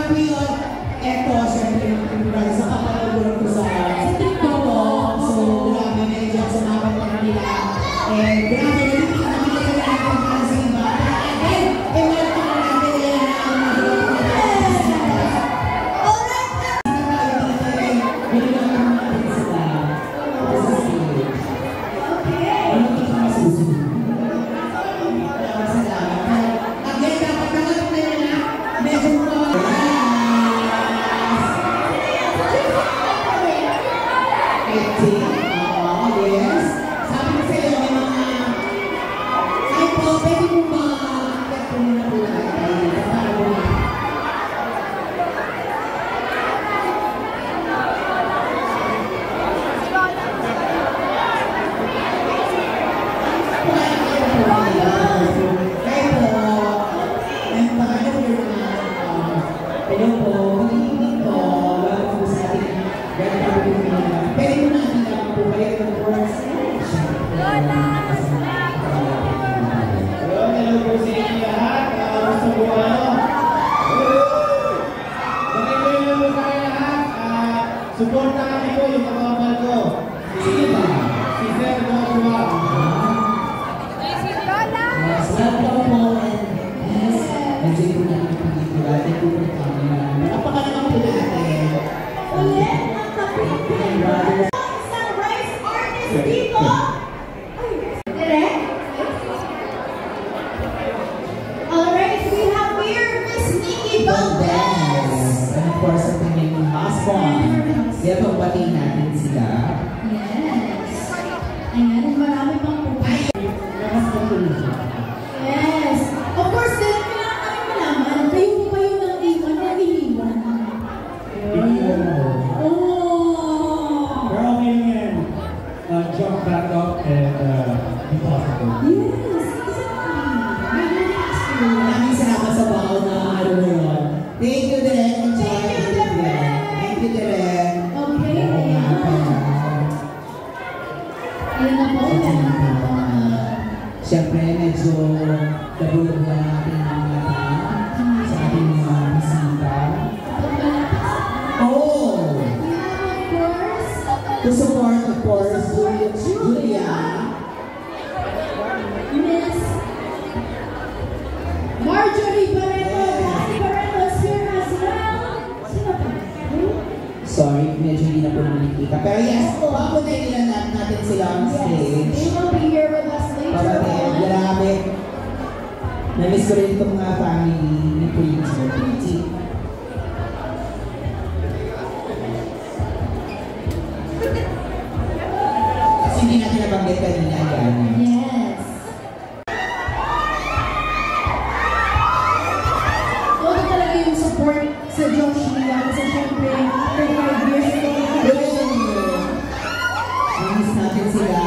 po yun. Eto, syempre yung sa kapatid ko sa TikTok ko. So, grabe na yun dyan sa mga kapatid nila. And grabe na yun. Nakikita na natin para sa iba. And welcome natin yan ang mga suporta kami po yung kapapal ko. Sige ba? Si Sir Joshua. Yes, welcome po. Yes, medyo yung pinagpipigil. Thank you for coming. Napakalaman po natin. Ulit ang kapitid. Sunrise artist dito. Direct. Alright, we have here Miss Nikki Valdez. And of course, ang kanyang husband. Kaya pagpating natin sila. Yes. Ayan, marami pang pupay. Yes. Of course, dahil kailangan kami malaman, kayo po ba yung nag-iwan na iniwan? Oh! Pero okay lang yan. Jump back up and be possible. Yes, exactly. Maraming salamat sa baon na ano na yun. Thank you, Direk. Thank you, Direk. Thank you, Direk. Okay, ayan. Ayan na po, ayan na po. Siyempre, medyo nabulog na natin ang mata sa ating mga bisita. Oh! To support, of course, Julia. Miss Marjorie Barreto. Daddy Barreto is here as well. Sino pa? Sorry, medyo hindi na po nakikita. Pero yes, papunay nila natin sila on stage. They will be here with us later Papunay, on. grabe. Namiss ko rin itong mga family ni Prince or Pretty. Kasi hindi natin nabanggit kanina yan. Yes. Todo talaga yung support sa Joshua kasi syempre 35 years ago. Namiss natin sila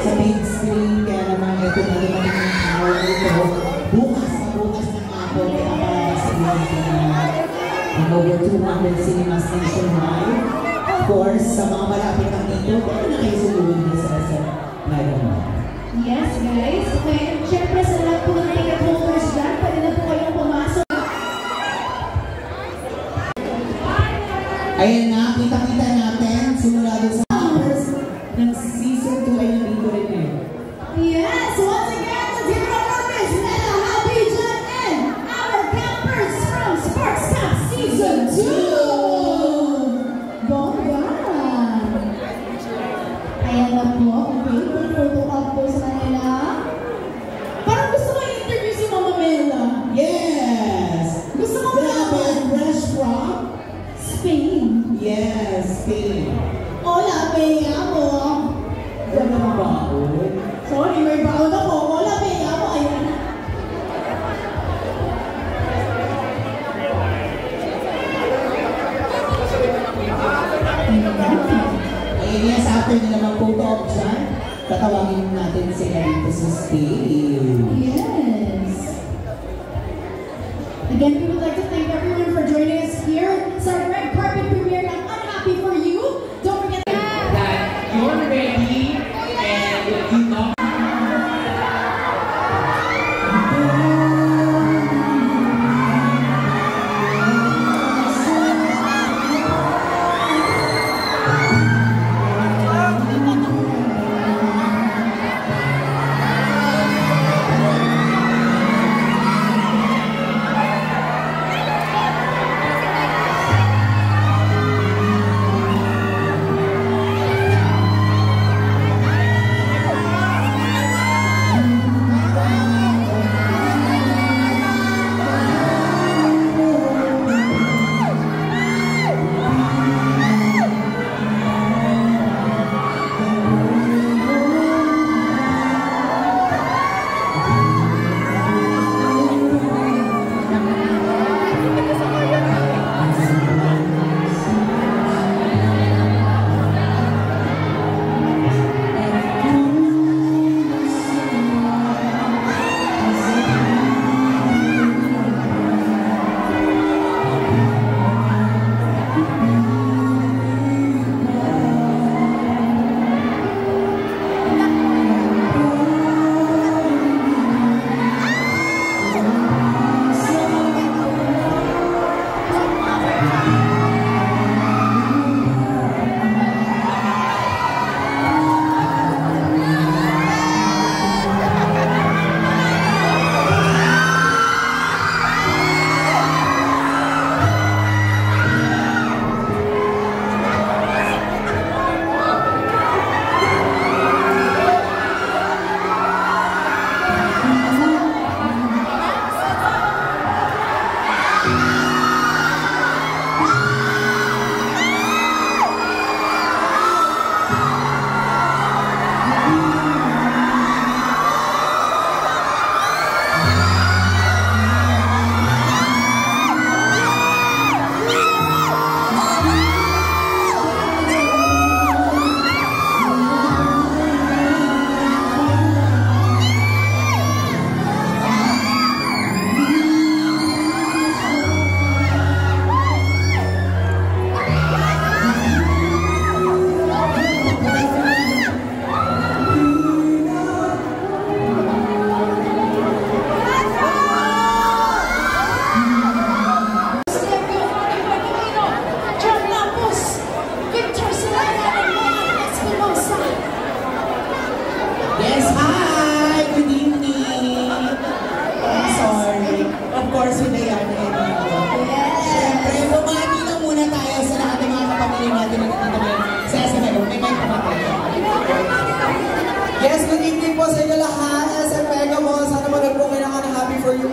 sa big screen. Kaya naman ito na naman yung power ito. Bukas ng ako. Kaya para sa mga over 200 cinemas nationwide. Of course, sa mga malapit ng dito, kaya na kayo suluhin na sa live mo. Yes, guys. Okay. Syempre sa lahat po ng ticket holders dyan, pwede na po kayong pumasok. Ayan na, kita-kita natin. Simula doon sa first ng season 2 ay nandito rin eh. Yes, once again, let's give it up for Miss Nella Habijan and our campers from Sparks Camp Season 2! Bongga! Ayan na po, okay, kung photo up po sa kanila. Parang gusto ko i-interview si Mama Mela. Yes! Gusto ko grabe, fresh from Spain. yes, Spain. Hola, Bea mo. Ganda ng baon. Sorry, may baon ako. Hola, Bea mo. Ayan. Ayun, yes, after nila mag-photo op dyan, tatawagin natin sila dito sa stage. Yes. Again, we would like to thank everyone for joining us here sa red carpet premiere ng Unhappy For You. Don't forget That you're ready and you know.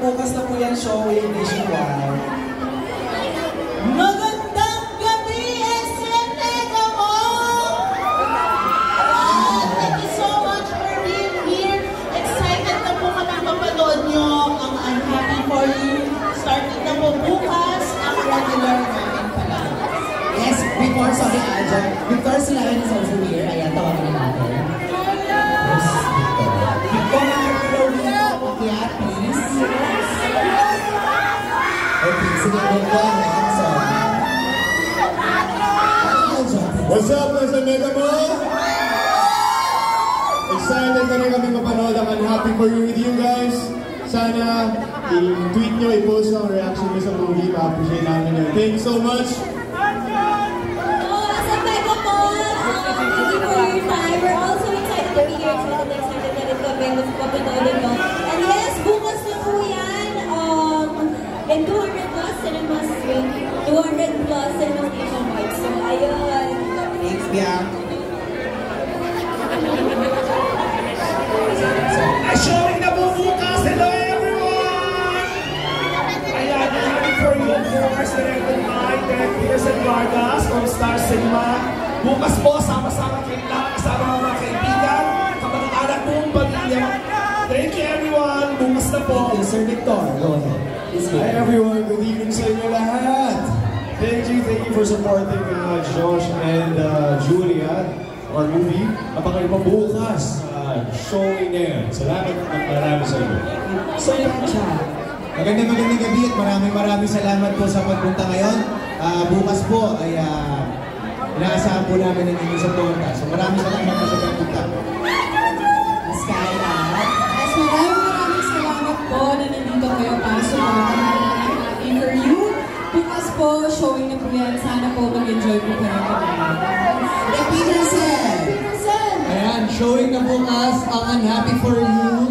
bukas na po yan showing visual. Magandang gabi, Excellent Mega Mall! Thank you so much for being here. Excited na po kami mapanood nyo ang Unhappy For You. Starting na po bukas ang regular namin pala. Yes, before sabi Ajan, Victor Silayan is also here. Ayan, tawagan na natin. Yes, Victor. Victor, nakakalaw dito. Kaya, please. Okay, sige, Victor. What's up, nasa Mega Mall? Excited na rin kami mapanood ang Unhappy For You with you guys. Sana i-tweet nyo, i-post ang reaction nyo sa movie. Ma-appreciate namin yun. Thank you so much. Sa Mega Mall, thank you for your time. We're also excited to be here. Excited na rin kami. Gusto ko panoodin mo. And yes, bukas na po yan. In 200 plus cinemas, 200 plus cinemas nationwide. So, ayun. Thanks, Biang. Showing na po bukas. Hello everyone! Ayan, Happy For You, of course, directed by Peterson and Vargas from Star Cinema. Bukas po, sama-sama kayo lahat, kasama mga kaibigan, kapag-anak mong pamilya. Thank you everyone. Bukas na po. Thank you, Sir Victor. Go ahead. Hi everyone, good evening sa inyo lahat. Thank you for supporting Josh and Julia, our movie. Napakain pa bukas. Showing na yun. Salamat at marami sa inyo. So, yan siya. Magandang gabi at maraming salamat po sa pagpunta ngayon. Bukas po ay inaasahan po namin ang inyong suporta. So maraming salamat po sa pagpunta. Skyla. Yes, maraming salamat po na nandito kayo para sa Happy For You. Bukas po, showing na po yan. Sana po mag-enjoy po kayo. Peterson! Ayan, showing na bukas ang Unhappy For You.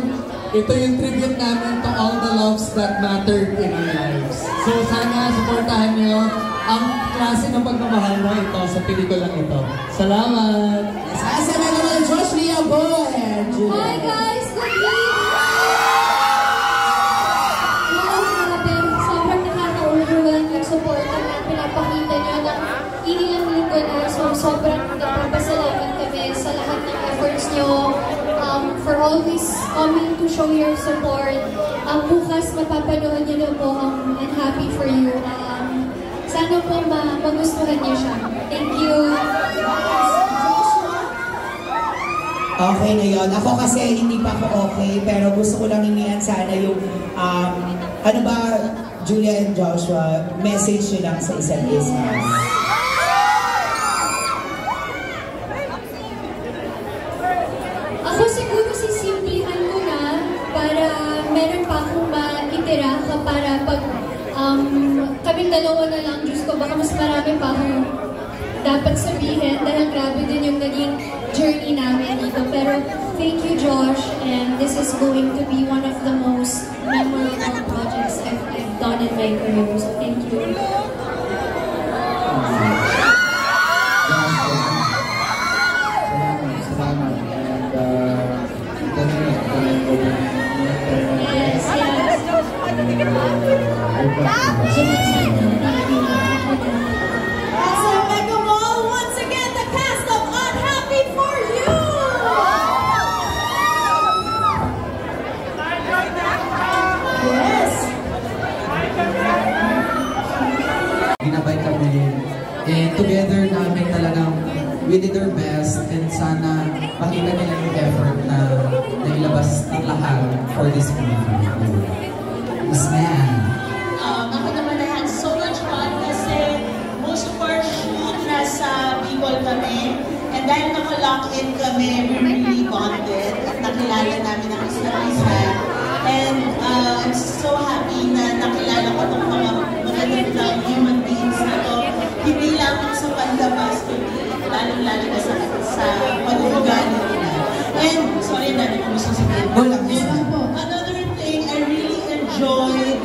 Ito yung tribute namin to all the loves that mattered in our lives. So sana supportahan niyo ang klase ng pagmamahal na ito sa pelikulang ito. Salamat! Asa na naman, Josh Lia Boy! Hi guys! Good evening! Sobrang nakaka-overwhelm yung support na pinapakita niyo ng ilang linggo na. So sobrang nagpapasalamat kami sa lahat ng efforts niyo. For always coming to show your support. Bukas mapapanood niyo na po ang Unhappy For You. Sana po magustuhan niyo siya. Thank you! Okay na yun. Ako kasi hindi pa ako okay, pero gusto ko lang hingihan sana yung, ano ba, Julia and Joshua, message nyo lang sa isa't isa. Ako siguro sisimplihan ko na para meron pa akong maitira para pag kaming dalawa na lang, Diyos ko, baka mas marami pa akong dapat sabihin dahil grabe din yung naging journey namin dito. Pero thank you, Josh, and this is going to be one of the most memorable projects I've done in my career. So thank you. Yes, yes. So, Mega Mall, once again, the cast of Unhappy For You! Yes! Ginabay kami. And together namin talagang we did our best and sana makita nila yung effort na nailabas ng lahat for this movie. Yes, man. Ako naman I had so much fun kasi most of our shoot nasa Bicol kami. And dahil naka-lock in kami, we really bonded at nakilala namin ang isa't isa. And I'm so happy na nakilala ko itong mga magandang human beings na to. Hindi lamang sa panlabas, kundi lalong-lalo na sa pag-uugali nila. And, sorry na, hindi ko gusto sabihin. Another thing, I really enjoyed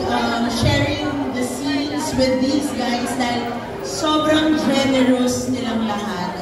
sharing the scenes with these guys dahil sobrang generous nilang lahat.